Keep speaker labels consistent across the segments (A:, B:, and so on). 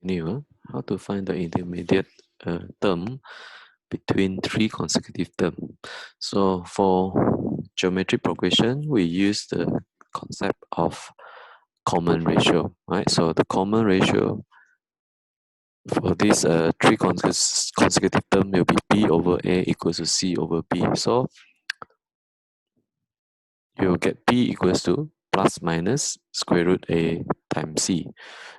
A: continue. How to find the intermediate term between three consecutive terms. So for geometric progression, we use the concept of common ratio, right? So the common ratio for this three consecutive term will be B over A equals to C over B. So you will get B equals to plus minus square root A times C.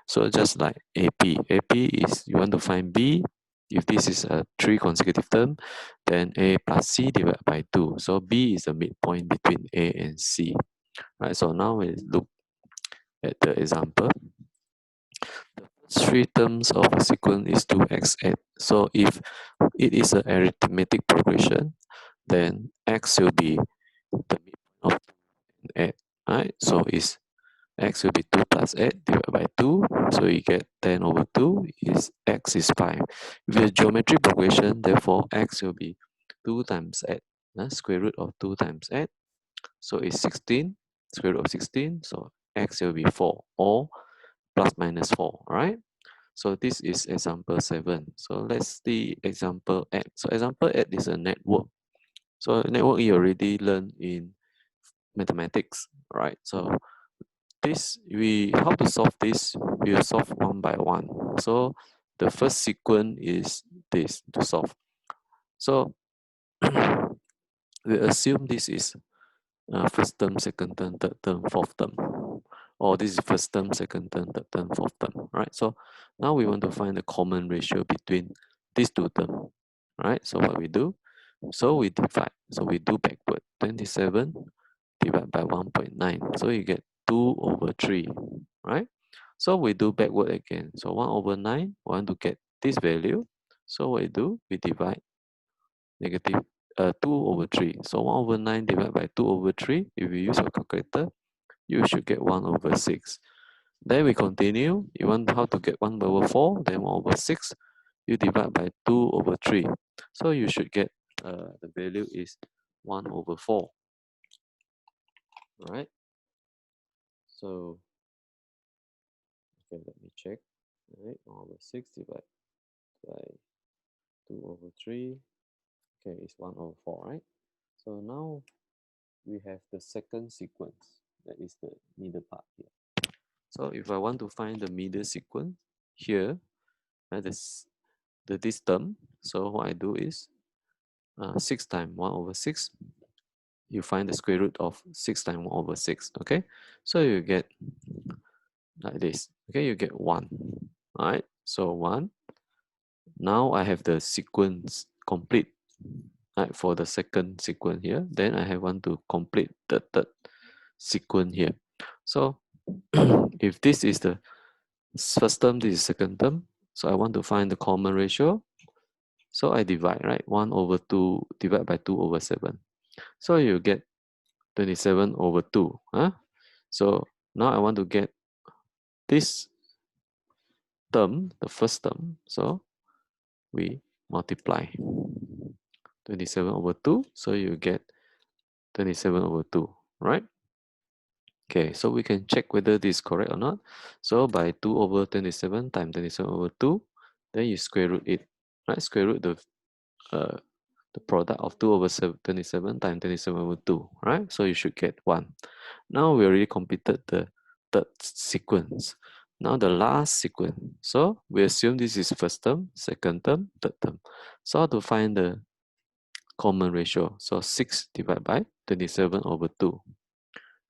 A: So just like AP. AP is you want to find B. If this is a three consecutive term, then A plus C divided by 2. So B is the midpoint between A and C. Right. So now we look at the example. The first three terms of a sequence is 2x8. So if it is an arithmetic progression, then x will be the midpoint of 8. Right. So it's x will be 2 plus 8 divided by 2. So you get 10 over 2 is x is 5. With a geometric progression, therefore x will be 2 times 8. Square root of 2 times 8. So it's 16. Square root of 16. So x will be 4 or plus minus 4. Right? So this is example 7. So let's see example 8. So example 8 is a network. So network you already learned in mathematics. Right? So this how to solve this, we will solve one by one. So the first sequence is this to solve. So we assume this is first term, second term, third term, fourth term, or this is first term, second term, third term, fourth term, right? So now we want to find the common ratio between these two terms, right? So what we do, so we divide, so we do backward. 27 divided by 1.9, so you get 2 over 3, right? So we do backward again. So 1 over 9, we want to get this value. So what we do, we divide negative 2 over 3. So 1 over 9 divided by 2 over 3, if you use your calculator, you should get 1 over 6. Then we continue. You want how to get 1 over 4, then 1 over 6. You divide by 2 over 3. So you should get the value is 1 over 4. All right. So, okay, let me check. All right, 1 over 6 divided by 2 over 3. Okay, it's 1 over 4, right? So now we have the second sequence. That is the middle part here. So if I want to find the middle sequence here, this term, so what I do is 6 times 1 over 6, you find the square root of 6 times 1 over 6, okay? So you get like this, okay? You get 1, all right? So 1. Now I have the sequence complete, right, for the second sequence here. Then I have one to complete the third sequence here. So if this is the first term, this is second term. So I want to find the common ratio. So I divide, right? 1 over 2 divided by 2 over 7. So you get 27 over 2. Huh? So now I want to get this term, the first term. So we multiply 27 over 2. So you get 27 over 2, right? Okay, so we can check whether this is correct or not. So by 2 over 27 times 27 over 2, then you square root it, right? Square root the product of 2 over 27 times 27 over 2, right? So you should get 1. Now we already completed the third sequence. Now the last sequence. So we assume this is first term, second term, third term. So how to find the common ratio? So 6 divided by 27 over 2.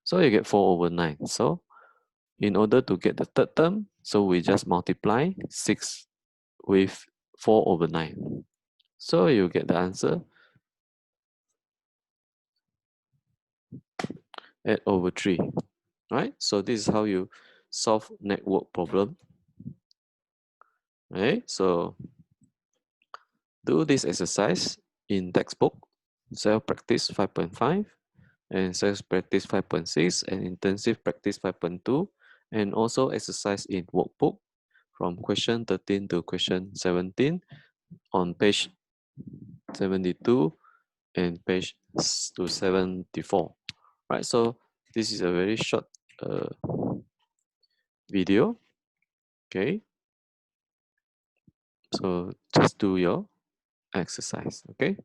A: So you get 4 over 9. So in order to get the third term, so we just multiply 6 with 4 over 9. So you get the answer 8 over 3, right? So this is how you solve network problem, right? So do this exercise in textbook, self-practice 5.5, and self-practice 5.6, and intensive practice 5.2, and also exercise in workbook from question 13 to question 17 on page 72 and page 274, right? So this is a very short video, okay? So just do your exercise, okay?